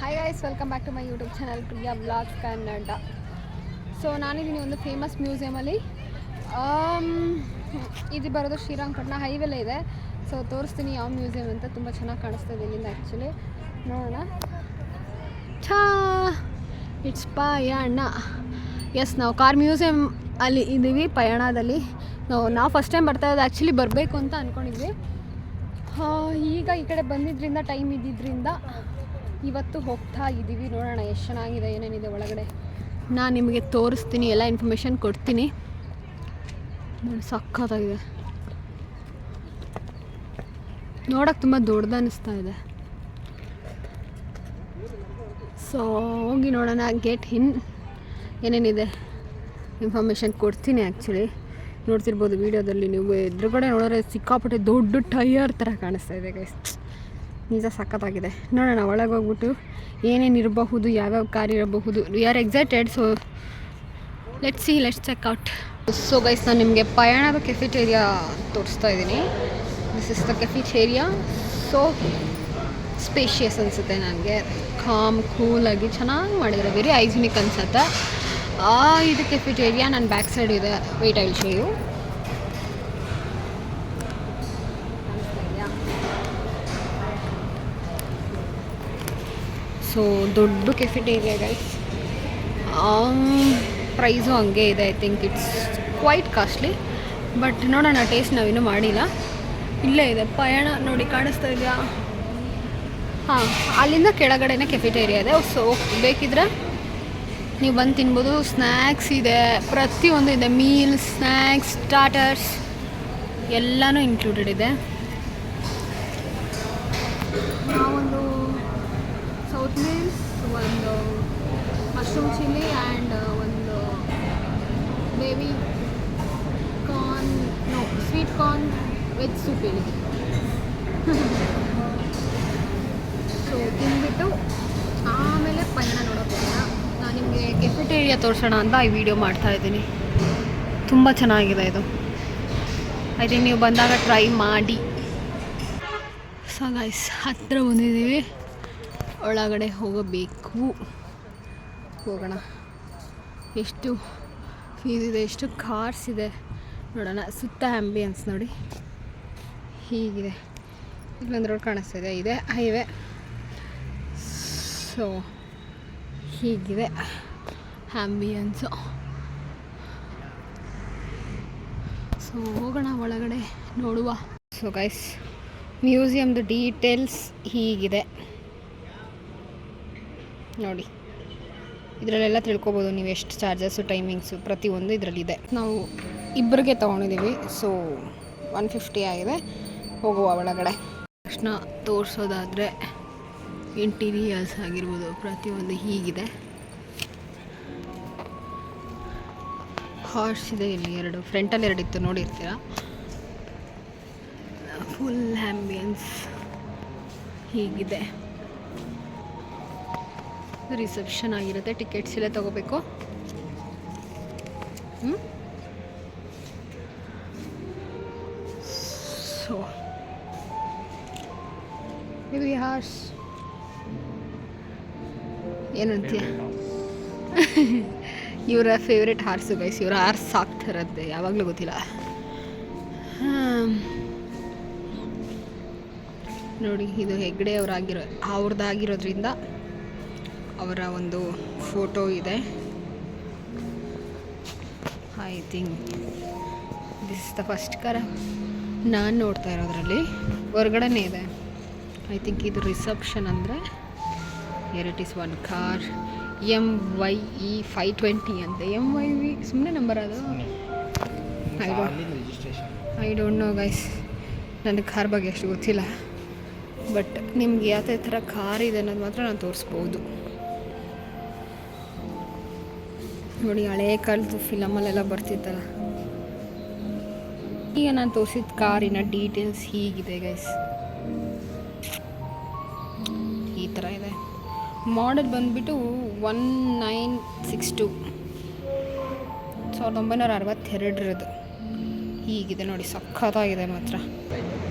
Hi guys, welcome back to my YouTube channel Priya blogs Kannada. So ನಾನಿದ್ದೀನಿ ಒಂದು famous ಮ್ಯೂಸಿಯಮಲ್ಲಿ. ಇದು ಬರೋದು ಶ್ರೀರಂಗಪಟ್ಟಣ ಹೈವೇಲೇ ಇದೆ. ಸೊ ತೋರಿಸ್ತೀನಿ ಯಾವ ಮ್ಯೂಸಿಯಮ್ ಅಂತ. ತುಂಬ ಚೆನ್ನಾಗಿ ಕಾಣಿಸ್ತಾ ಇದೆ ಇಲ್ಲಿಂದ. ಆ್ಯಕ್ಚುಲಿ ನೋಡೋಣ. ಇಟ್ಸ್ ಪಯಣ. ಎಸ್, ನಾವು ಕಾರ್ ಮ್ಯೂಸಿಯಮ್ ಅಲ್ಲಿ ಇದ್ದೀವಿ, ಪಯಣದಲ್ಲಿ. ನಾವು ಫಸ್ಟ್ ಟೈಮ್ ಬರ್ತಾ ಇರೋದು. ಆ್ಯಕ್ಚುಲಿ ಬರಬೇಕು ಅಂತ ಅಂದ್ಕೊಂಡಿದ್ವಿ. ಈಗ ಈ ಕಡೆ ಬಂದಿದ್ದರಿಂದ, ಟೈಮ್ ಇದ್ದಿದ್ದರಿಂದ ಇವತ್ತು ಹೋಗ್ತಾ ಇದ್ದೀವಿ. ನೋಡೋಣ ಎಷ್ಟು ಚೆನ್ನಾಗಿದೆ, ಏನೇನಿದೆ ಒಳಗಡೆ. ನಾನು ನಿಮಗೆ ತೋರಿಸ್ತೀನಿ, ಎಲ್ಲ ಇನ್ಫಾರ್ಮೇಷನ್ ಕೊಡ್ತೀನಿ. ನೋಡಿ, ಸಖತ್ತಾಗಿದೆ. ನೋಡೋಕ್ಕೆ ತುಂಬ ದೊಡ್ಡದು ಅನ್ನಿಸ್ತಾ ಇದೆ. ಸೊ ಹೋಗಿ ನೋಡೋಣ. ಗೇಟ್ ಏನೇನಿದೆ ಇನ್ಫಾರ್ಮೇಷನ್ ಕೊಡ್ತೀನಿ. ಆ್ಯಕ್ಚುಲಿ ನೋಡ್ತಿರ್ಬೋದು ವೀಡಿಯೋದಲ್ಲಿ ನೀವು. ಎದುರುಗಡೆ ನೋಡಿದ್ರೆ ಸಿಕ್ಕಾಪಟ್ಟೆ ದೊಡ್ಡ ಟೈಯರ್ ಥರ ಕಾಣಿಸ್ತಾ ಇದೆ ಗೈಸ್. ನಿಜ ಸಖತ್ತಾಗಿದೆ. ನೋಡೋಣ ಒಳಗೆ ಹೋಗ್ಬಿಟ್ಟು ಏನೇನು ಇರಬಹುದು, ಯಾವ್ಯಾವ ಕಾರ್ ಇರಬಹುದು. We are excited. So let's check out. So guys, ನಾನು ನಿಮಗೆ ಪಯಣದ ಕೆಫಿಟೇರಿಯಾ ತೋರಿಸ್ತಾ ಇದ್ದೀನಿ. This is the cafeteria. So spacious ಅನಿಸುತ್ತೆ ನನಗೆ. ಕೂಲಾಗಿ ಚೆನ್ನಾಗಿ ಮಾಡಿದ್ದಾರೆ. ವೆರಿ ಹೈಜಿನಿಕ್ ಅನಿಸುತ್ತೆ. ಇದು ಕೆಫಿಟೇರಿಯಾ. ನನ್ನ ಬ್ಯಾಕ್ ಸೈಡ್ ಇದೆ. Wait, I will show you. So ದೊಡ್ಡ ಕೆಫಿಟೇರಿಯಾ ಗೈಸ್. ಪ್ರೈಸು ಹಂಗೆ ಇದೆ. I think it's quite costly. But ನೋಡೋಣ, ಟೇಸ್ಟ್ ನಾವಿನ್ನೂ ಮಾಡಿಲ್ಲ. ಇಲ್ಲೇ ಇದೆ ಪಯಣ, ನೋಡಿ ಕಾಣಿಸ್ತಾ ಇದೆಯಾ? ಹಾಂ, ಅಲ್ಲಿಂದ ಕೆಳಗಡೆನೇ ಕೆಫಿಟೇರಿಯಾ ಇದೆ. ಸೊ ಬೇಕಿದ್ರೆ ನೀವು ಬಂದು ತಿನ್ಬೋದು. ಸ್ನ್ಯಾಕ್ಸ್ ಇದೆ, ಪ್ರತಿಯೊಂದು ಇದೆ. ಮೀಲ್ಸ್, ಸ್ನ್ಯಾಕ್ಸ್, ಸ್ಟಾರ್ಟರ್ಸ್ ಎಲ್ಲನೂ ಇನ್ಕ್ಲೂಡೆಡ್ ಇದೆ. ನಾವೊಂದು ಸೌತ್ ಮೀಲ್ಸ್, ಒಂದು ಮಶ್ರೂಮ್ ಚಿಲ್ಲಿ ಆ್ಯಂಡ್ ಒಂದು baby corn, sweet corn veg soup ಹೇಳಿದೆ. ಸೊ ತಿಂದ್ಬಿಟ್ಟು ಆಮೇಲೆ ಪಯಣ ನೋಡೋಕೆ ನಾನು ನಿಮಗೆ ಕೆಫೆಟೇರಿಯಾ ತೋರಿಸೋಣ ಅಂತ ಈ ವಿಡಿಯೋ ಮಾಡ್ತಾಯಿದ್ದೀನಿ. ತುಂಬ ಚೆನ್ನಾಗಿದೆ ಇದು. ಐ ಥಿಂಕ್ ನೀವು ಬಂದಾಗ ಟ್ರೈ ಮಾಡಿ. ಸೊ ಗೈಸ್, ಹತ್ತಿರ ಬಂದಿದ್ದೀವಿ. ಒಳಗಡೆ ಹೋಗಬೇಕು. ಹೋಗೋಣ. ಎಷ್ಟು ಫೀಸ್ ಇದೆ, ಎಷ್ಟು ಕಾರ್ಸ್ ಇದೆ ನೋಡೋಣ. ಸುತ್ತ ಆ್ಯಂಬಿಯನ್ಸ್ ನೋಡಿ ಹೀಗಿದೆ. ಇಲ್ಲೊಂದು ರೋಡ್ ಕಾಣಿಸ್ತಿದೆ, ಇದೆ ಹೈವೇ. ಸೊ ಹೀಗಿದೆ ಆ್ಯಂಬಿಯನ್ಸು. ಸೊ ಹೋಗೋಣ ಒಳಗಡೆ, ನೋಡುವ. ಸೊ ಗೈಸ್, ಮ್ಯೂಸಿಯಮ್ದು ಡೀಟೇಲ್ಸ್ ಹೀಗಿದೆ ನೋಡಿ. ಇದರಲ್ಲೆಲ್ಲ ತಿಳ್ಕೊಬೋದು ನೀವು ಎಷ್ಟು ಚಾರ್ಜಸ್ಸು, ಟೈಮಿಂಗ್ಸು ಪ್ರತಿಯೊಂದು ಇದರಲ್ಲಿದೆ. ನಾವು ಇಬ್ಬರಿಗೆ ತೊಗೊಂಡಿದ್ದೀವಿ. ಸೊ 150 ಆಗಿದೆ. ಹೋಗುವ ಒಳಗಡೆ. ತಕ್ಷಣ ತೋರಿಸೋದಾದರೆ ಇಂಟೀರಿಯರ್ಸ್ ಆಗಿರ್ಬೋದು, ಪ್ರತಿಯೊಂದು ಹೀಗಿದೆ. ಹಾರ್ಸ್ ಇದೆ ಇಲ್ಲಿ ಎರಡು. ಫ್ರಂಟಲ್ಲಿ ಎರಡಿತ್ತು, ನೋಡಿರ್ತೀರ. ಫುಲ್ ಆ್ಯಂಬಿಯನ್ಸ್ ಹೀಗಿದೆ. ರಿಸೆಪ್ಷನ್ ಆಗಿರುತ್ತೆ. ಟಿಕೆಟ್ಸ್ ಇಲ್ಲೇ ತೊಗೋಬೇಕು. ಸೊ ಬೇಬಿ ಹಾರ್ಸ್ ಏನಂತೀಯ? ಇವರ ಫೇವ್ರೆಟ್ ಹಾರ್ಸು ಗೈಸ್. ಇವ್ರ ಹಾರ್ಸ್ ಸಾಕ್ತಿರತ್ತೆ, ಯಾವಾಗಲೂ ಗೊತ್ತಿಲ್ಲ. ನೋಡಿ, ಇದು ಹೆಗ್ಡೆ ಅವ್ರದ್ದಾಗಿರೋದ್ರಿಂದ ಅವರ ಒಂದು ಫೋಟೋ ಇದೆ. I think this is the first car ನಾನು ನೋಡ್ತಾ ಇರೋದ್ರಲ್ಲಿ. ಹೊರಗಡೆನೇ ಇದೆ. ಐ ಥಿಂಕ್ ಇದು ರಿಸೆಪ್ಷನ್ ಅಂದರೆ. It is one car MYE 520 ಅಂತ. MYE ಸುಮ್ಮನೆ ನಂಬರ್ ಅದು. I don't no guys. ನನಗೆ ಕಾರ್ ಬಗ್ಗೆ ಅಷ್ಟು ಗೊತ್ತಿಲ್ಲ. ಬಟ್ ನಿಮ್ಗೆ ಯಾವ ಥರ ಕಾರ್ ಇದೆ ಅನ್ನೋದು ಮಾತ್ರ ನಾನು ತೋರಿಸ್ಬೋದು. ನೋಡಿ, ಹಳೇ ಕಾಲದ ಫಿಲಮಲ್ಲೆಲ್ಲ ಬರ್ತಿತ್ತಲ್ಲ. ಈಗ ನಾನು ತೋರಿಸಿದ ಕಾರಿನ ಡೀಟೇಲ್ಸ್ ಹೀಗಿದೆ ಗೈಸ್. ಈ ಥರ ಇದೆ. ಮಾಡೆಲ್ ಬಂದುಬಿಟ್ಟು 1962, 1962 ಹೀಗಿದೆ ನೋಡಿ. ಸಖತ್ತಾಗಿದೆ ಮಾತ್ರ.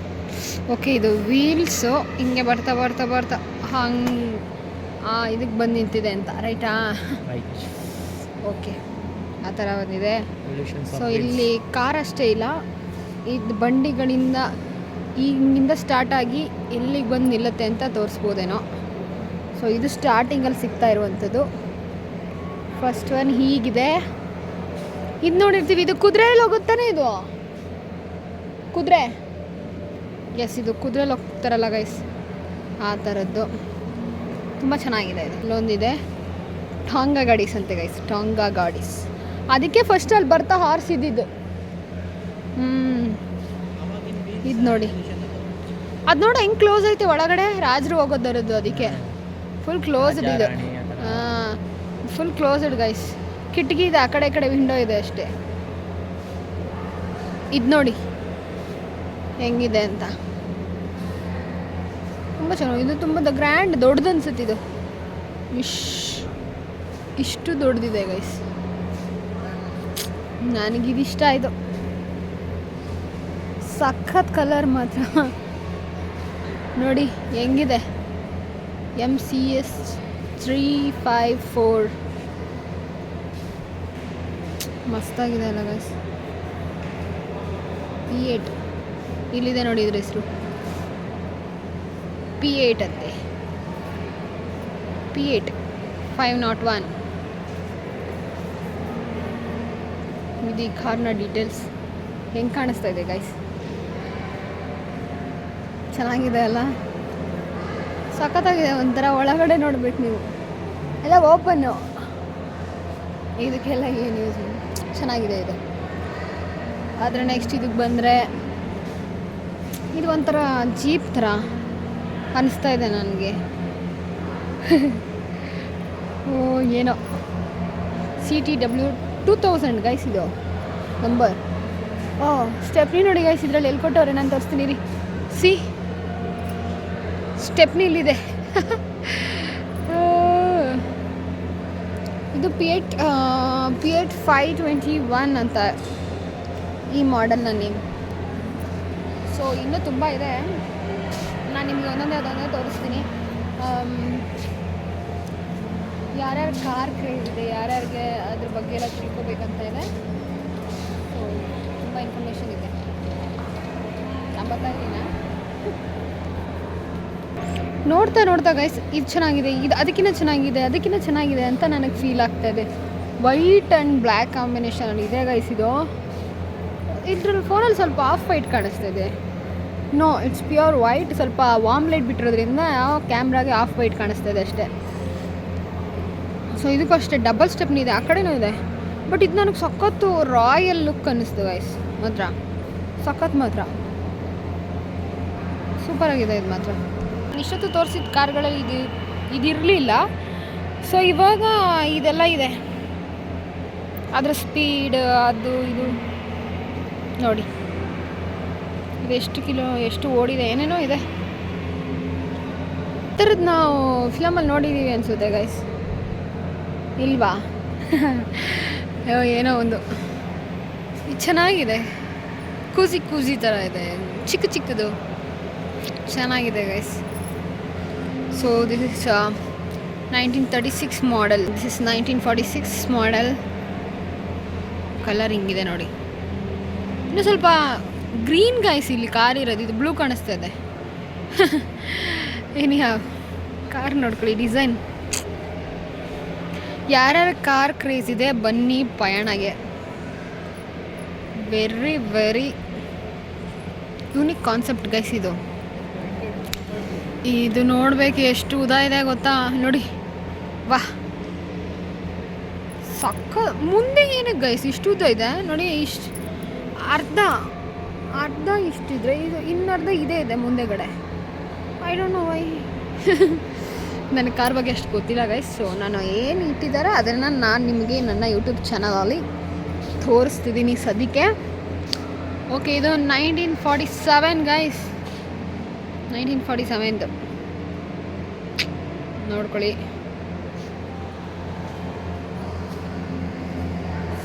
ಓಕೆ, ಇದು ವೀಲ್ಸು ಹಿಂಗೆ ಬರ್ತಾ ಬರ್ತಾ ಬರ್ತಾ ಹಂಗೆ ಇದಕ್ಕೆ ಬಂದು ನಿಂತಿದೆ ಅಂತ ರೈಟಾ? ರೈಟ್. ಓಕೆ, ಆ ಥರ ಬಂದಿದೆ. ಸೊ ಇಲ್ಲಿ ಕಾರ್ ಅಷ್ಟೇ ಇಲ್ಲ, ಇದು ಬಂಡಿಗಳಿಂದ ಹಿಂಗಿಂದ ಸ್ಟಾರ್ಟ್ ಆಗಿ ಎಲ್ಲಿಗೆ ಬಂದು ನಿಲ್ಲುತ್ತೆ ಅಂತ ತೋರಿಸ್ಬೋದೇನೋ. ಸೊ ಇದು ಸ್ಟಾರ್ಟಿಂಗಲ್ಲಿ ಸಿಗ್ತಾ ಇರುವಂಥದ್ದು. ಫಸ್ಟ್ ಒನ್ ಹೀಗಿದೆ. ಇದು ನೋಡಿರ್ತೀವಿ, ಇದು ಕುದುರೆಯಲ್ಲಿ ಹೋಗುತ್ತಾನೆ, ಇದು ಕುದುರೆ. ಎಸ್, ಇದು ಕುದುರೆಯಲ್ಲಿ ಹೋಗ್ತಾರಲ್ಲ ಗೈಸ್, ಆ ಥರದ್ದು ತುಂಬ ಚೆನ್ನಾಗಿದೆ. ಇದು ಇಲ್ಲೊಂದಿದೆ ಟಾಂಗಾ ಗಾಡೀಸ್ ಅಂತೆ ಗೈಸ್, ಟಾಂಗಾ ಗಾಡೀಸ್. ಅದಕ್ಕೆ ಫಸ್ಟ್ ಅಲ್ಲಿ ಬರ್ತಾ ಹಾರಿಸಿದ್ದು. ಇದು ನೋಡಿ, ಅದು ನೋಡಿ ಹೆಂಗೆ ಕ್ಲೋಸ್ ಐತೆ ಒಳಗಡೆ, ರಾಜರು ಹೋಗೋದರದ್ದು, ಅದಕ್ಕೆ ಫುಲ್ ಕ್ಲೋಸ್ಡ್ ಇದು. ಫುಲ್ ಕ್ಲೋಸ್ಡ್ ಗೈಸ್, ಕಿಟಕಿ ಇದೆ, ಆ ಕಡೆ ಈ ಕಡೆ ವಿಂಡೋ ಇದೆ ಅಷ್ಟೇ. ಇದು ನೋಡಿ ಹೆಂಗಿದೆ ಅಂತ, ತುಂಬ ಚೆನ್ನಾಗಿ. ಇದು ತುಂಬ ಗ್ರ್ಯಾಂಡ್, ದೊಡ್ಡದು ಅನ್ಸುತ್ತೆ ಇದು. ಇಷ್ಟು ದೊಡ್ಡದಿದೆ ಗೈಸ್, ನನಗಿದಿಷ್ಟ ಆಯಿತು. ಸಖತ್ ಕಲರ್ ಮಾತ್ರ ನೋಡಿ ಹೆಂಗಿದೆ. MCS 354 ಮಸ್ತಾಗಿದೆ ಅಲ್ಲ ಗೈಸ್. P8 ಇಲ್ಲಿದೆ ನೋಡಿ, ಇದ್ರ ಹೆಸರು P8 ಅಂತೆ. P8 501. ಇದು ಈ ಕಾರ್ನ ಡೀಟೇಲ್ಸ್. ಹೆಂಗೆ ಕಾಣಿಸ್ತಾ ಇದೆ ಗೈಸ್, ಚೆನ್ನಾಗಿದೆ ಅಲ್ಲ, ಸಖತ್ತಾಗಿದೆ. ಒಂಥರ ಒಳಗಡೆ ನೋಡ್ಬೇಕು ನೀವು, ಎಲ್ಲ ಓಪನ್ನು, ಇದಕ್ಕೆಲ್ಲ ಏನು ಯೂಸ್. ಚೆನ್ನಾಗಿದೆ ಇದು. ಆದರೆ ನೆಕ್ಸ್ಟ್ ಇದಕ್ಕೆ ಬಂದರೆ ಇದು ಒಂಥರ ಜೀಪ್ ಥರ ಅನಿಸ್ತಾ ಇದೆ ನನಗೆ. ಓ ಏನೋ CTW 2000 ಗೈಸ್, ಇದು ನಂಬರ್. ಸ್ಟೆಪ್ನಿ ನೋಡಿ ಗೈಸ್, ಇದರಲ್ಲಿ ಎಲ್ಲಿ ಕೊಟ್ಟವ್ರೆ ನಾನು ತೋರಿಸ್ತೀನಿ ರೀ. ಸ್ಟೆಪ್ನಿ ಇಲ್ಲಿದೆ. ಇದು P8 521 ಅಂತ ಈ ಮಾಡೆಲ್ನ ನೇಮ್. ಸೊ ಇನ್ನೂ ತುಂಬ ಇದೆ, ನಾನು ನಿಮಗೆ ಒಂದೊಂದೇ ತೋರಿಸ್ತೀನಿ. ಯಾರ್ಯಾರು ಕಾರ್ ಕ್ರೇಜ್ ಇದೆ, ಯಾರ್ಯಾರಿಗೆ ಅದ್ರ ಬಗ್ಗೆ ಎಲ್ಲ ತಿಳ್ಕೊಬೇಕಂತ ಇದೆ. ಸೊ ತುಂಬ ಇನ್ಫಾರ್ಮೇಷನ್ ಇದೆ. ನಾನು ಬರ್ತಾಯಿದ್ದೀನ ನೋಡ್ತಾ ಗೈಸ್, ಇದು ಚೆನ್ನಾಗಿದೆ, ಇದು ಅದಕ್ಕಿಂತ ಚೆನ್ನಾಗಿದೆ ಅಂತ ನನಗೆ ಫೀಲ್ ಆಗ್ತಾಯಿದೆ. ವೈಟ್ ಆ್ಯಂಡ್ ಬ್ಲ್ಯಾಕ್ ಕಾಂಬಿನೇಷನಲ್ಲಿ ಇದೆ ಗೈಸ್ ಇದು. ಇದ್ರಲ್ಲಿ ಫೋನಲ್ಲಿ ಸ್ವಲ್ಪ ಆಫ್ ವೈಟ್ ಕಾಣಿಸ್ತಾ ಇದೆ. No, it's pure white. ಸ್ವಲ್ಪ ವಾರ್ಮ್ ಲೈಟ್ ಬಿಟ್ಟಿರೋದ್ರಿಂದ ಕ್ಯಾಮ್ರಾಗೆ ಆಫ್ ವೈಟ್ ಕಾಣಿಸ್ತಾ ಇದೆ ಅಷ್ಟೇ. ಸೊ ಇದಕ್ಕೂ ಅಷ್ಟೇ ಡಬಲ್ ಸ್ಟೆಪ್ನಿ ಇದೆ, ಆ ಕಡೆನೂ ಇದೆ. ಬಟ್ ಇದು ನನಗೆ ಸಖತ್ತು ರಾಯಲ್ ಲುಕ್ ಅನ್ನಿಸ್ತು ಗೈಸ್, ಮಾತ್ರ ಸಖತ್, ಮಾತ್ರ ಸೂಪರಾಗಿದೆ ಇದು ಮಾತ್ರ. ಇಷ್ಟೊತ್ತು ತೋರಿಸಿದ ಕಾರ್ಗಳಲ್ಲಿ ಇದಿರಲಿಲ್ಲ. ಸೊ ಇವಾಗ ಇದೆಲ್ಲ ಇದೆ, ಅದರ ಸ್ಪೀಡ್ ಅದು ಇದು ನೋಡಿ, ಇದು ಎಷ್ಟು ಓಡಿದೆ, ಏನೇನೋ ಇದೆ. ಈ ಥರದ್ದು ನಾವು ಫಿಲಮಲ್ಲಿ ನೋಡಿದ್ದೀವಿ ಅನಿಸುತ್ತೆ ಗೈಸ್, ಇಲ್ವಾ? ಏನೋ ಒಂದು ಇದು ಚೆನ್ನಾಗಿದೆ, ಕೂಸಿ ಥರ ಇದೆ, ಚಿಕ್ಕದು ಚೆನ್ನಾಗಿದೆ guys. So this is 1936 model, this is 1946 model. Colour ಹಿಂಗಿದೆ ನೋಡಿ. ಇನ್ನು ಸ್ವಲ್ಪ ಗ್ರೀನ್ ಗೈಸ್ ಇಲ್ಲಿ ಕಾರ್ ಇರೋದು, ಇದು ಬ್ಲೂ ಕಾಣಿಸ್ತಾ ಇದೆ. ಏನಿಯಾ ಕಾರ್ ನೋಡ್ಕೊಳ್ಳಿ, ಡಿಸೈನ್. ಯಾರ್ಯಾರ ಕಾರ್ ಕ್ರೇಜ್ ಇದೆ ಬನ್ನಿ ಪಯಣಗೆ. Very very unique concept guys ಇದು. ಇದು ನೋಡಬೇಕು ಎಷ್ಟು ಉದಾ ಇದೆ ಗೊತ್ತಾ, ನೋಡಿ ವಾಹ್, ಮುಂದೆ ಏನಕ್ಕೆ ಗೈಸ್ ಇಷ್ಟು ಉದ್ದ ಇದೆ ನೋಡಿ. ಅರ್ಧ ಇಷ್ಟಿದ್ರೆ ಇದು ಇನ್ನರ್ಧ ಇದೆ ಮುಂದೆಗಡೆ. I don't know why. ನನಗೆ ಕಾರ್ ಬಗ್ಗೆ ಅಷ್ಟು ಗೊತ್ತಿಲ್ಲ ಗೈಸ್. ಸೊ ನಾನು ಏನು ಇಟ್ಟಿದ್ದಾರೆ ಅದನ್ನು ನಾನು ನಿಮಗೆ ನನ್ನ ಯೂಟ್ಯೂಬ್ ಚಾನಲಲ್ಲಿ ತೋರಿಸ್ತಿದ್ದೀನಿ ಸದ್ಯಕ್ಕೆ. ಓಕೆ, ಇದು 1947 ಗೈಸ್, 1947 ನೋಡ್ಕೊಳ್ಳಿ.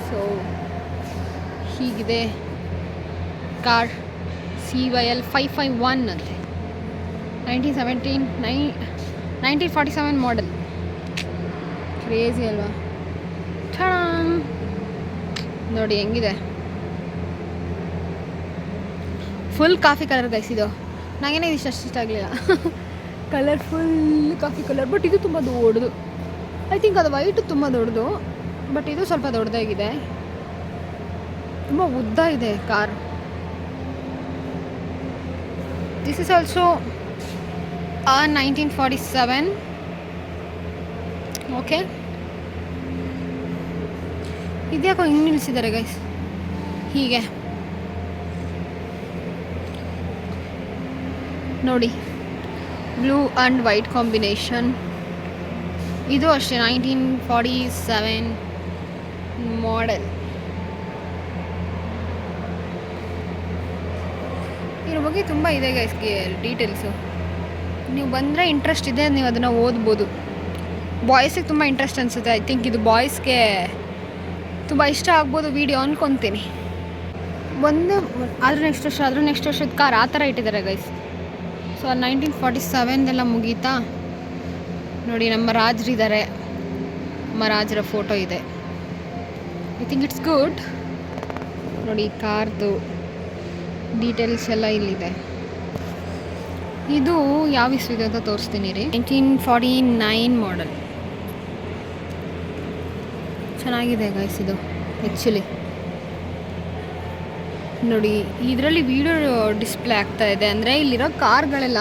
ಸೊ ಹೀಗಿದೆ ಕಾರ್. CYL 551 ಅಂತೆ, 1947 ಮಾಡೆಲ್. ಕ್ರೇಜಿ ಅಲ್ವಾ? ಠಾಣ್ ನೋಡಿ ಹೆಂಗಿದೆ, ಫುಲ್ ಕಾಫಿ ಕಲರ್ ಗೈಸ್ ಇದು. ನನಗೇನೆ ಇದಿಷ್ಟು ಅಷ್ಟು ಇಷ್ಟ ಆಗಲಿಲ್ಲ. Colour full coffee colour, but ಇದು ತುಂಬ ದೊಡ್ಡದು. ಐ ಥಿಂಕ್ ಅದು ವೈಟು ತುಂಬ ದೊಡ್ಡದು, ಬಟ್ ಇದು ಸ್ವಲ್ಪ ದೊಡ್ಡದಾಗಿದೆ. ತುಂಬ ಉದ್ದ ಇದೆ car. This is also 1947. Okay, ಇದ್ಯಾಕೋ ಹಿಂಗೆ ನಿಲ್ಲಿಸಿದ್ದಾರೆ ಗೈಸ್, ಹೀಗೆ ನೋಡಿ, ಬ್ಲೂ ಆ್ಯಂಡ್ ವೈಟ್ ಕಾಂಬಿನೇಷನ್. ಇದು ಅಷ್ಟೇ 1947 ಮಾಡೆಲ್. ಇದ್ರ ಬಗ್ಗೆ ತುಂಬ ಇದೆ ಗೈಸ್ಗೆ ಡೀಟೇಲ್ಸು. ನೀವು ಬಂದರೆ ಇಂಟ್ರೆಸ್ಟ್ ಇದೆ, ನೀವು ಅದನ್ನು ಓದ್ಬೋದು. ಬಾಯ್ಸಿಗೆ ತುಂಬ ಇಂಟ್ರೆಸ್ಟ್ ಅನಿಸುತ್ತೆ. ಐ ಥಿಂಕ್ ಇದು ಬಾಯ್ಸ್ಗೆ ತುಂಬ ಇಷ್ಟ ಆಗ್ಬೋದು ವಿಡಿಯೋ ಅಂದ್ಕೊತೀನಿ. ಆದರೂ ನೆಕ್ಸ್ಟ್ ವರ್ಷದ ಕಾರ್ ಆ ಥರ ಇಟ್ಟಿದ್ದಾರೆ ಗೈಸ್. ಸೊ 1947 ಮುಗೀತಾ ನೋಡಿ. ನಮ್ಮ ರಾಜರಿದ್ದಾರೆ, ನಮ್ಮ ರಾಜರ ಫೋಟೋ ಇದೆ. I think it's good. ನೋಡಿ ಕಾರ್ದು ಡೀಟೇಲ್ಸ್ ಎಲ್ಲ ಇಲ್ಲಿದೆ. ಇದು ಯಾವ ಇಸ್ವಿದೆ ಅಂತ ತೋರಿಸ್ತೀನಿ ರೀ. 1949 ಮಾಡೆಲ್. ಚೆನ್ನಾಗಿದೆ ಗೈಸ್ ಇದು ಆ್ಯಕ್ಚುಲಿ. ನೋಡಿ ಇದರಲ್ಲಿ ವಿಡಿಯೋ ಡಿಸ್ಪ್ಲೇ ಆಗ್ತಾ ಇದೆ. ಅಂದರೆ ಇಲ್ಲಿರೋ ಕಾರ್ಗಳೆಲ್ಲ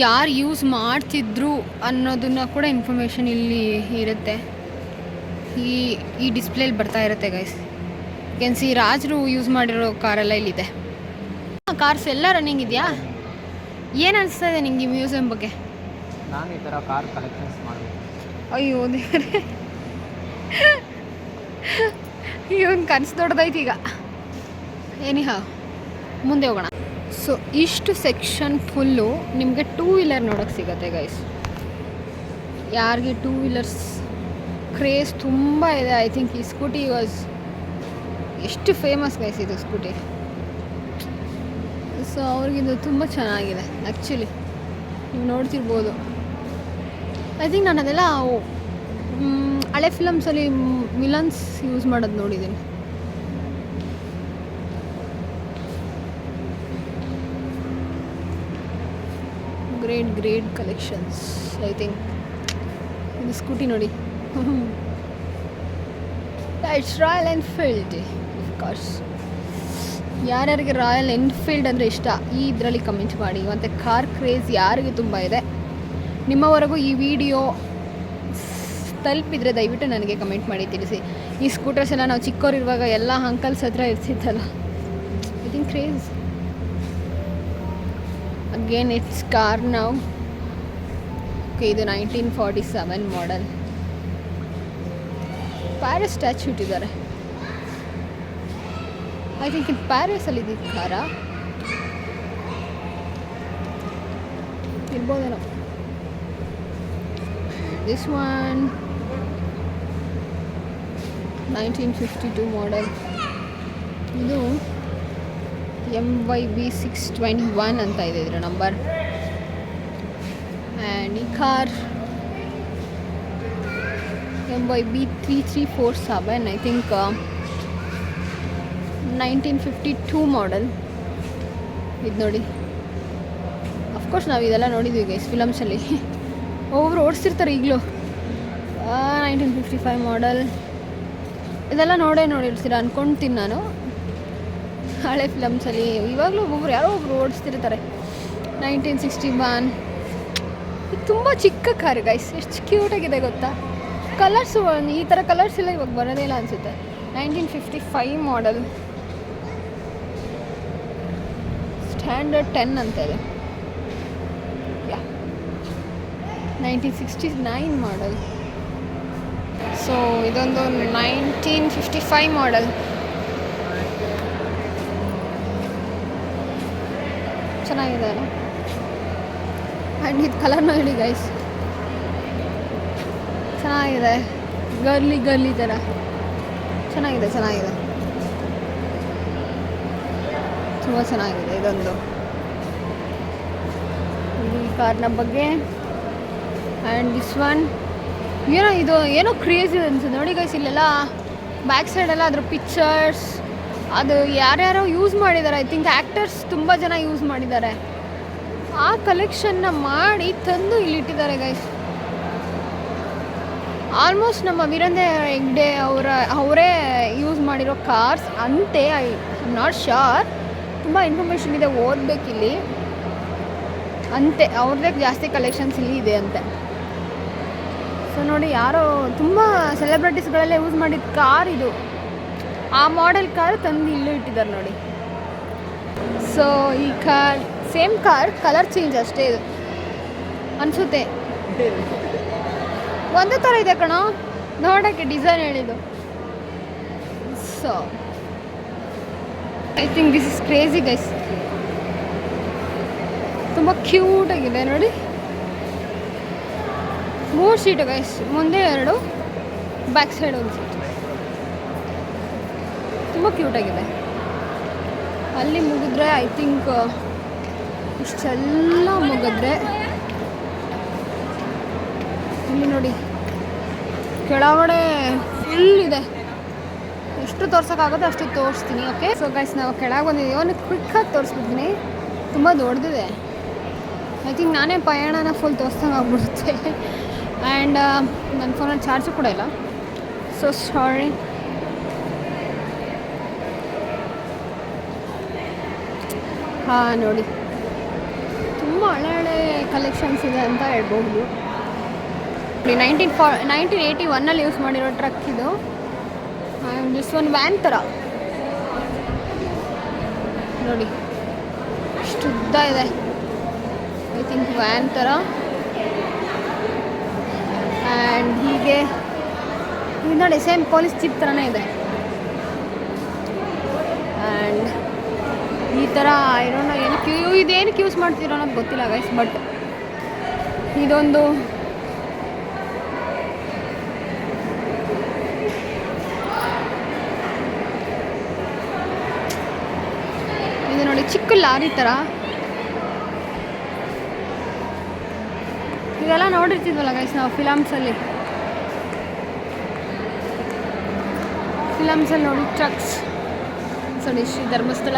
ಯಾರು ಯೂಸ್ ಮಾಡ್ತಿದ್ರು ಅನ್ನೋದನ್ನು ಕೂಡ ಇನ್ಫಾರ್ಮೇಷನ್ ಇಲ್ಲಿ ಇರುತ್ತೆ. ಈ ಡಿಸ್ಪ್ಲೇಲಿ ಬರ್ತಾ ಇರುತ್ತೆ ಗೈಸ್. ಕೆನ್ ಸಿ ರಾಜರು ಯೂಸ್ ಮಾಡಿರೋ ಕಾರೆಲ್ಲ ಇಲ್ಲಿದೆ. ಕಾರ್ಸ್ ಎಲ್ಲ ರನ್ನಿಂಗ್ ಇದೆಯಾ? ಏನು ಅನಿಸ್ತಾ ಇದೆ ನಿಂಗೆ ಈ ಮ್ಯೂಸಿಯಂ ಬಗ್ಗೆ? ನಾನು ಈ ಥರ ಕಾರ್ ಕಲೆಕ್ಷನ್ಸ್ ಮಾಡಬೇಕು. ಅಯ್ಯೋ ದೇವರೇ, ಇವನ್ ಕನಸು ದೊಡ್ಡದೈತಿ ಈಗ. ಏನಿಹ ಮುಂದೆ ಹೋಗೋಣ. ಸೊ ಇಷ್ಟು ಸೆಕ್ಷನ್ ಫುಲ್ಲು ನಿಮಗೆ ಟೂ ವೀಲರ್ ನೋಡೋಕ್ಕೆ ಸಿಗುತ್ತೆ ಗೈಸ್. ಯಾರಿಗೆ ಟೂ ವೀಲರ್ಸ್ ಕ್ರೇಜ್ ತುಂಬ ಇದೆ. ಐ ಥಿಂಕ್ ಈ ಸ್ಕೂಟಿ ವಾಸ್ ಎಷ್ಟು ಫೇಮಸ್ ಗೈಸ್ ಇದು ಸ್ಕೂಟಿ. ಸೊ ಅವ್ರಿಗಿದು ತುಂಬ ಚೆನ್ನಾಗಿದೆ ಆ್ಯಕ್ಚುಲಿ, ನೀವು ನೋಡ್ತಿರ್ಬೋದು. ಐ ಥಿಂಕ್ ನಾನು ಅದೆಲ್ಲ ಹಳೆ ಫಿಲಮ್ಸಲ್ಲಿ ವಿಲನ್ಸ್ ಯೂಸ್ ಮಾಡೋದು ನೋಡಿದ್ದೀನಿ. Great collections. ಐ ಥಿಂಕ್ ಇದು ಸ್ಕೂಟಿ ನೋಡಿ, it's royal Enfield of course. ಯಾರ್ಯಾರಿಗೆ ರಾಯಲ್ ಎನ್ಫೀಲ್ಡ್ ಅಂದರೆ ಇಷ್ಟ ಈ ಇದರಲ್ಲಿ ಕಮೆಂಟ್ ಮಾಡಿ. ಮತ್ತು ಕಾರ್ ಕ್ರೇಜ್ ಯಾರಿಗೆ ತುಂಬ ಇದೆ, ನಿಮ್ಮವರೆಗೂ ಈ ವಿಡಿಯೋ ತಲುಪಿದರೆ ದಯವಿಟ್ಟು ನನಗೆ ಕಮೆಂಟ್ ಮಾಡಿ ತಿಳಿಸಿ. ಈ ಸ್ಕೂಟರ್ಸ್ ಎಲ್ಲ ನಾವು ಚಿಕ್ಕವರಿರುವಾಗ ಎಲ್ಲ ಅಂಕಲ್ಸ್ ಹತ್ರ ಇರ್ತಿತ್ತಲ್ಲ. I think craze again it's car ನಾವು. ಓಕೆ, ಇದು 1947 ಮಾಡೆಲ್. ಪ್ಯಾರಿಸ್ ಸ್ಟ್ಯಾಚ್ಯೂ ಇಟ್ಟಿದ್ದಾರೆ. ಐ ಥಿಂಕ್ ಇದು ಪ್ಯಾರಿಸಲ್ಲಿ ಇದ್ದಿದ್ದು ಕಾರ ಇರ್ಬೋದೇನೋ. This one 1952 model. ಇದು MYB 621 ಅಂತ ಇದೆ ಇದರ ನಂಬರ್. ಆ್ಯಂಡ್ ಈ car MYB 3347. I think 1952 model. ಇದು ನೋಡಿ, ಅಫ್ಕೋರ್ಸ್ ನಾವು ಇದೆಲ್ಲ ನೋಡಿದ್ದೀವಿ ಗೈಸ್ ಫಿಲಮ್ಸಲ್ಲಿ. ಒಬ್ಬರು ಓಡಿಸ್ತಿರ್ತಾರೆ ಈಗಲೂ. 1955 ಮಾಡೆಲ್. ಇದೆಲ್ಲ ನೋಡಿರ್ತೀರ ಅಂದ್ಕೊಳ್ತೀನಿ ನಾನು ಹಳೆ ಫಿಲಮ್ಸಲ್ಲಿ. ಇವಾಗಲೂ ಒಬ್ಬೊಬ್ರು ಯಾರೋ ಒಬ್ರು ಓಡಿಸ್ತಿರ್ತಾರೆ. 1961. ಇದು ತುಂಬ ಚಿಕ್ಕ ಕಾರು ಗೈಸ್, ಎಷ್ಟು ಕ್ಯೂಟಾಗಿದೆ ಗೊತ್ತಾ. ಕಲರ್ಸು ಈ ಥರ ಕಲರ್ಸ್ ಎಲ್ಲ ಇವಾಗ ಬರೋದೇ ಇಲ್ಲ ಅನಿಸುತ್ತೆ. 1955 ಮಾಡೆಲ್. ಸ್ಟ್ಯಾಂಡರ್ಡ್ 10 ಅಂತ ಇದೆ. 1969 ಮಾಡೆಲ್. ಸೊ ಇದೊಂದು 1955 ಮಾಡೆಲ್. ಚೆನ್ನಾಗಿದೆ ಅಲ್ಲ. ಆ್ಯಂಡ್ ಇದು ಕಲರ್ನ ಹೇಳಿ ಗೈಸ್, ಚೆನ್ನಾಗಿದೆ. ಗರ್ಲಿ ಥರ ಚೆನ್ನಾಗಿದೆ ತುಂಬ ಚೆನ್ನಾಗಿದೆ ಇದೊಂದು. ಈ ಕಾರ್ನ ಬಗ್ಗೆ. ಆ್ಯಂಡ್ ದಿಸ್ ಒನ್ ಏನೋ ಇದು ಏನೋ ಕ್ರೇಜಿ ಅನ್ಸುತ್ತೆ ನೋಡಿ ಗೈಸ್. ಇಲ್ಲೆಲ್ಲ ಬ್ಯಾಕ್ ಸೈಡೆಲ್ಲ ಅದ್ರ ಪಿಕ್ಚರ್ಸ್ ಅದು ಯಾರ್ಯಾರೋ ಯೂಸ್ ಮಾಡಿದ್ದಾರೆ. ಐ ಥಿಂಕ್ ಆ್ಯಕ್ಟರ್ಸ್ ತುಂಬ ಜನ ಯೂಸ್ ಮಾಡಿದ್ದಾರೆ. ಆ ಕಲೆಕ್ಷನ್ನ ಮಾಡಿ ತಂದು ಇಲ್ಲಿಟ್ಟಿದ್ದಾರೆ ಗೈಸ್. ಆಲ್ಮೋಸ್ಟ್ ನಮ್ಮ ವೀರೇಂದ್ರ ಹೆಗ್ಡೆ ಅವರೇ ಯೂಸ್ ಮಾಡಿರೋ ಕಾರ್ಸ್ ಅಂತೆ. ಐ ನಾಟ್ ಶ್ಯೂರ್, ತುಂಬ ಇನ್ಫಾರ್ಮೇಷನ್ ಇದೆ, ಓದಬೇಕಿಲ್ಲಿ ಅಂತೆ. ಅವ್ರದ್ದೇ ಜಾಸ್ತಿ ಕಲೆಕ್ಷನ್ಸ್ ಇಲ್ಲಿ ಇದೆ ಅಂತೆ. ಸೊ ನೋಡಿ, ಯಾರೋ ತುಂಬ ಸೆಲೆಬ್ರಿಟೀಸ್ಗಳೆಲ್ಲ ಯೂಸ್ ಮಾಡಿದ ಕಾರ್ ಇದು. ಆ ಮಾಡೆಲ್ ಕಾರ್ ತಂದು ಇಲ್ಲೂ ಇಟ್ಟಿದ್ದಾರೆ ನೋಡಿ. ಸೊ ಈ car same car, colour change ಅಷ್ಟೇ ಇದು ಅನಿಸುತ್ತೆ. ಒಂದೇ ಥರ ಇದೆ ಕಣೋ ನೋಡೋಕ್ಕೆ, ಡಿಸೈನ್ ಹೇಳಿದ್ದು. So I think this is crazy guys. ತುಂಬ ಕ್ಯೂಟಾಗಿದೆ ನೋಡಿ. 3 ಸೀಟು ಗೈಸ್, ಮುಂದೆ 2, ಬ್ಯಾಕ್ ಸೈಡ್ 1 ಸೀಟ್. ತುಂಬ ಕ್ಯೂಟಾಗಿದೆ. ಅಲ್ಲಿ ಮುಗಿದ್ರೆ ಐ ಥಿಂಕ್ ಇಷ್ಟೆಲ್ಲ ಮುಗಿದ್ರೆ ಇಲ್ಲಿ ನೋಡಿ ಕೆಳಗಡೆ ಫುಲ್ ಇದೆ. ಎಷ್ಟು ತೋರ್ಸೋಕ್ಕಾಗುತ್ತೆ ಅಷ್ಟು ತೋರಿಸ್ತೀನಿ. ಓಕೆ, ಸೊ ಗೈಸ್ ನಾವು ಕೆಳಗೆ ಬಂದಿದ್ದೀವಿ. ಒಂದು ಕ್ವಿಕ್ಕಾಗಿ ತೋರಿಸ್ಬಿಡ್ತೀನಿ, ತುಂಬ ದೊಡ್ಡದಿದೆ. ಐ ಥಿಂಕ್ ನಾನೇ ಪಯಣನ ಫುಲ್ ತೋರಿಸ್ದಂಗೆ ಆಗ್ಬಿಡುತ್ತೆ. ಆ್ಯಂಡ್ ನನ್ನ ಫೋನಲ್ಲಿ ಚಾರ್ಜು ಕೂಡ ಇಲ್ಲ, ಸೊ ಸಾರಿ. ಹಾಂ ನೋಡಿ, ತುಂಬ ಹಳೆ ಕಲೆಕ್ಷನ್ಸ್ ಇದೆ ಅಂತ ಹೇಳ್ಬೋದು. 1981 ಯೂಸ್ ಮಾಡಿರೋ ಟ್ರಕ್ ಇದು. ಆ್ಯಂಡ್ ದಿಸ್ ಒಂದು ವ್ಯಾನ್ ಥರ ನೋಡಿ, ಇಷ್ಟು ಉದ್ದ ಇದೆ. ಐ ಥಿಂಕ್ ವ್ಯಾನ್ ಥರ. ಆ್ಯಂಡ್ ಹೀಗೆ ಇದು ನೋಡಿ, ಸೇಮ್ ಪೊಲೀಸ್ ಜೀಪ್ ಥರನೇ ಇದೆ. ಆ್ಯಂಡ್ ಈ ಥರ ಇರೋಣ ಏನಕ್ಕೆ ಇದೇನಕ್ಕೆ ಯೂಸ್ ಮಾಡ್ತಿರೋ ಅನ್ನೋದು ಗೊತ್ತಿಲ್ಲ ಗೈಸ್. ಬಟ್ ಇದೊಂದು ಇದು ನೋಡಿ, ಚಿಕ್ಕ ಲಾರಿ ಥರ. ಇದೆಲ್ಲ ನೋಡಿರ್ತಿದ್ವಲ್ಲ ಗೈಸ್ ನಾವು ಫಿಲಮ್ಸಲ್ಲಿ ನೋಡಿ, ಟ್ರಕ್ಸ್. ನೋಡಿ, ಶ್ರೀ ಧರ್ಮಸ್ಥಳ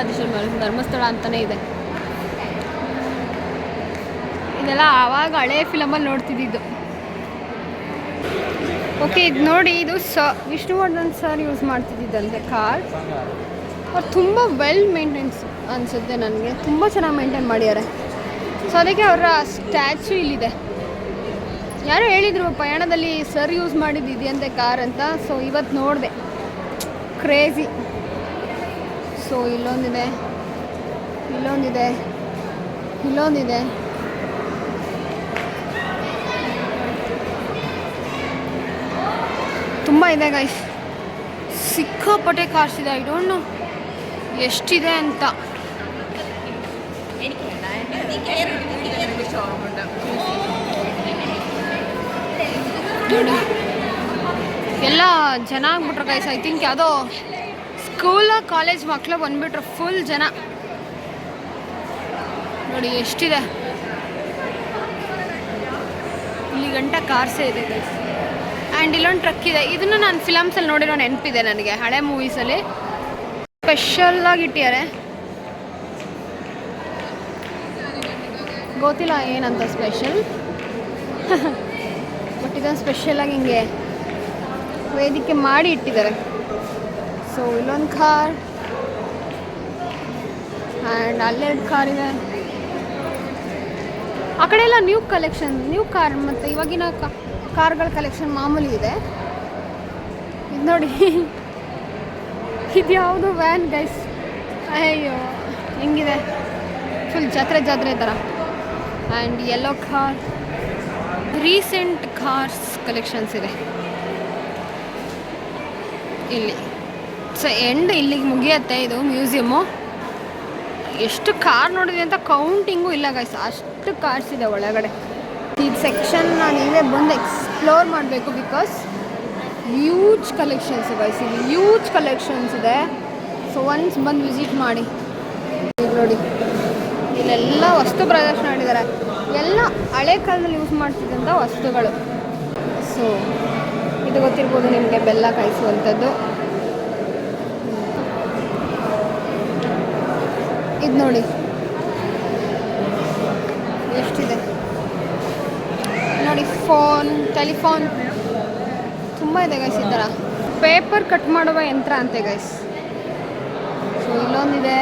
ಧರ್ಮಸ್ಥಳ ಅಂತಲೇ ಇದೆ. ಇದೆಲ್ಲ ಆವಾಗ ಹಳೆ ಫಿಲಮಲ್ಲಿ ನೋಡ್ತಿದ್ದಿದ್ದು. ಓಕೆ, ಇದು ನೋಡಿ, ಇದು ವಿಷ್ಣುವರ್ಧನ್ ಸರ್ ಯೂಸ್ ಮಾಡ್ತಿದ್ದಂತೆ ಕಾರ್. ಅವ್ರು ತುಂಬ ವೆಲ್ ಮೇಂಟೆನ್ಸ್ ಅನಿಸುತ್ತೆ ನನಗೆ. ತುಂಬ ಚೆನ್ನಾಗಿ ಮೇಂಟೈನ್ ಮಾಡಿದ್ದಾರೆ. ಸೊ ಅದಕ್ಕೆ ಅವರ ಸ್ಟ್ಯಾಚ್ಯೂ ಇಲ್ಲಿದೆ. ಯಾರೋ ಹೇಳಿದರು ಪಯಣದಲ್ಲಿ ಸರ್ ಯೂಸ್ ಮಾಡಿದ್ದಿದೆಯಂತೆ ಕಾರ್ ಅಂತ. ಸೊ ಇವತ್ತು ನೋಡಿದೆ, ಕ್ರೇಜಿ. ಸೊ ಇಲ್ಲೊಂದಿದೆ, ತುಂಬ ಇದೆ ಗೈಸ್. ಸಿಕ್ಕಾಪಟ್ಟೆ ಕಾರ್ಸ್ ಇದೆ. ಐ ಡೋಂಟ್ ನೋ ಎಷ್ಟಿದೆ ಅಂತ. ನೋಡಿ, ಎಲ್ಲ ಜನ ಆಗ್ಬಿಟ್ರು ಗೈಸ್. ಐ ಥಿಂಕ್ ಯಾವುದೋ ಸ್ಕೂಲ ಕಾಲೇಜ್ ಮಕ್ಕಳು ಬಂದುಬಿಟ್ರು, ಫುಲ್ ಜನ. ನೋಡಿ ಎಷ್ಟಿದೆ, ಇಲ್ಲಿ ಗಂಟ ಕಾರ್ಸೇ ಇದೆ ಗೈಸ್. ಆ್ಯಂಡ್ ಇಲ್ಲೊಂದು ಟ್ರಕ್ ಇದೆ. ಇದನ್ನು ನಾನು ಫಿಲಮ್ಸಲ್ಲಿ ನೋಡಿರೋ ನೆನಪಿದೆ ನನಗೆ, ಹಳೆ ಮೂವೀಸಲ್ಲಿ ಸ್ಪೆಷಲ್ಲಾಗಿ ಇಟ್ಟಿದ್ದಾರೆ. ಗೊತ್ತಿಲ್ಲ ಏನಂತ ಸ್ಪೆಷಲ್, ಬಟ್ ಇದೊಂದು ಸ್ಪೆಷಲಾಗಿ ಹಿಂಗೆ ವೇದಿಕೆ ಮಾಡಿ ಇಟ್ಟಿದ್ದಾರೆ. ಸೊ ಇಲ್ಲೊಂದು ಕಾರ್ ಆ್ಯಂಡ್ ಅಲ್ಲೆರಡು ಕಾರ್ ಇದೆ. ಆ ಕಡೆ ಎಲ್ಲ ನ್ಯೂ ಕಾರ್ ಮತ್ತು ಇವಾಗಿನ ಕಾರ್ಗಳ ಕಲೆಕ್ಷನ್ ಮಾಮೂಲಿ ಇದೆ. ಇದು ನೋಡಿ, ಇದು ಯಾವುದು ವ್ಯಾನ್ ಗೈಸ್. ಅಯ್ಯೋ ಹೆಂಗಿದೆ, ಫುಲ್ ಜಾತ್ರೆ ಥರ. And yellow car, recent cars collections ಇದೆ ಇಲ್ಲಿ. ಸೊ ಇಲ್ಲಿಗೆ ಮುಗಿಯತ್ತೆ ಇದು ಮ್ಯೂಸಿಯಮ್ಮು. ಎಷ್ಟು ಕಾರ್ ನೋಡಿದೆ ಅಂತ ಕೌಂಟಿಂಗು ಇಲ್ಲ ಗೈಸ್, ಅಷ್ಟು ಕಾರ್ಸ್ ಇದೆ ಒಳಗಡೆ. ಈ ಸೆಕ್ಷನ್ನ ನೀವೇ ಬಂದು ಎಕ್ಸ್ಪ್ಲೋರ್ ಮಾಡಬೇಕು, ಬಿಕಾಸ್ ಹ್ಯೂಜ್ ಕಲೆಕ್ಷನ್ಸ್ ಗೈಸ್, ಇಲ್ಲಿ ಹ್ಯೂಜ್ ಕಲೆಕ್ಷನ್ಸ್ ಇದೆ. ಸೊ ಒನ್ಸ್ ಬಂದು ವಿಸಿಟ್ ಮಾಡಿ. ನೋಡಿ, ಇಲ್ಲೆಲ್ಲ ವಸ್ತು ಪ್ರದರ್ಶನ ಮಾಡಿದ್ದಾರೆ, ಎಲ್ಲ ಹಳೆ ಕಾಲದಲ್ಲಿ ಯೂಸ್ ಮಾಡ್ತಿದ್ದಂಥ ವಸ್ತುಗಳು. ಸೊ ಸೊ ಇದು ಗೊತ್ತಿರ್ಬೋದು ನಿಮಗೆ, ಬೆಲ್ಲ ಕಾಯಿಸುವಂಥದ್ದು. ಇದು ನೋಡಿ ಎಷ್ಟಿದೆ ನೋಡಿ, ಫೋನ್, ಟೆಲಿಫೋನ್ ತುಂಬ ಇದೆ ಗೈಸ್. ಈ ಥರ ಪೇಪರ್ ಕಟ್ ಮಾಡುವ ಯಂತ್ರ ಅಂತೆ ಗೈಸ್. ಸೊ ಇಲ್ಲೊಂದಿದೆ,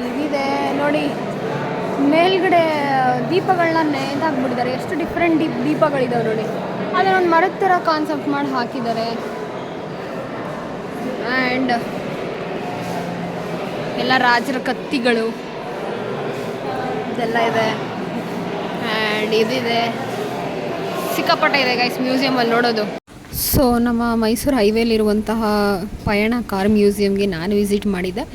ಇದಿದೆ ನೋಡಿ. ಮೇಲ್ಗಡೆ ದೀಪಗಳನ್ನ ನೇತಾಕ್ಬಿಟ್ಟಿದ್ದಾರೆ. ಎಷ್ಟು ಡಿಫ್ರೆಂಟ್ ದೀಪಗಳಿದಾವೆ ನೋಡಿ. ಅದನ್ನೊಂದು ಮರದ ಥರ ಕಾನ್ಸೆಪ್ಟ್ ಮಾಡಿ ಹಾಕಿದ್ದಾರೆ. ಆ್ಯಂಡ್ ಎಲ್ಲ ರಾಜರ ಕತ್ತಿಗಳು ಇದೆಲ್ಲ ಇದೆ. ಆ್ಯಂಡ್ ಇದಿದೆ, ಸಿಕ್ಕಾಪಟ್ಟೆ ಇದೆ ಗೈಸ್ ಮ್ಯೂಸಿಯಮಲ್ಲಿ ನೋಡೋದು. ಸೊ ನಮ್ಮ ಮೈಸೂರು ಹೈವೇಲಿರುವಂತಹ ಪಯಣ ಕಾರ್ ಮ್ಯೂಸಿಯಮ್ಗೆ ನಾನು ವಿಸಿಟ್ ಮಾಡಿದ್ದೆ.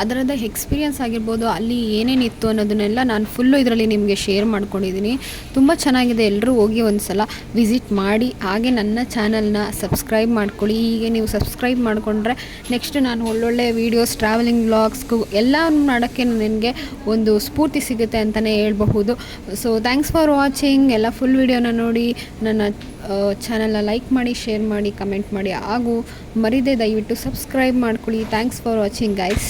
ಅದರದ ಎಕ್ಸ್ಪೀರಿಯನ್ಸ್ ಆಗಿರ್ಬೋದು, ಅಲ್ಲಿ ಏನೇನಿತ್ತು ಅನ್ನೋದನ್ನೆಲ್ಲ ನಾನು ಫುಲ್ಲು ಇದರಲ್ಲಿ ನಿಮಗೆ ಶೇರ್ ಮಾಡ್ಕೊಂಡಿದ್ದೀನಿ. ತುಂಬ ಚೆನ್ನಾಗಿದೆ. ಎಲ್ಲರೂ ಹೋಗಿ ಒಂದು ಸಲ ವಿಸಿಟ್ ಮಾಡಿ. ಹಾಗೆ ನನ್ನ ಚಾನಲ್ನ ಸಬ್ಸ್ಕ್ರೈಬ್ ಮಾಡ್ಕೊಳ್ಳಿ. ಹೀಗೆ ನೀವು ಸಬ್ಸ್ಕ್ರೈಬ್ ಮಾಡಿಕೊಂಡ್ರೆ ನೆಕ್ಸ್ಟ್ ನಾನು ಒಳ್ಳೊಳ್ಳೆ ವೀಡಿಯೋಸ್, ಟ್ರಾವೆಲಿಂಗ್ ವ್ಲಾಗ್ಸ್ಗೂ ಎಲ್ಲ ಮಾಡೋಕ್ಕೆ ನನಗೆ ಒಂದು ಸ್ಫೂರ್ತಿ ಸಿಗುತ್ತೆ ಅಂತಲೇ ಹೇಳ್ಬಹುದು. So thanks for watching. ಎಲ್ಲ ಫುಲ್ ವೀಡಿಯೋನ ನೋಡಿ ನನ್ನ ಚಾನಲ್ನ ಲೈಕ್ ಮಾಡಿ, ಶೇರ್ ಮಾಡಿ, ಕಮೆಂಟ್ ಮಾಡಿ, ಹಾಗೂ ಮರಿದೇ ದಯವಿಟ್ಟು ಸಬ್ಸ್ಕ್ರೈಬ್ ಮಾಡ್ಕೊಳ್ಳಿ. Thanks for watching guys.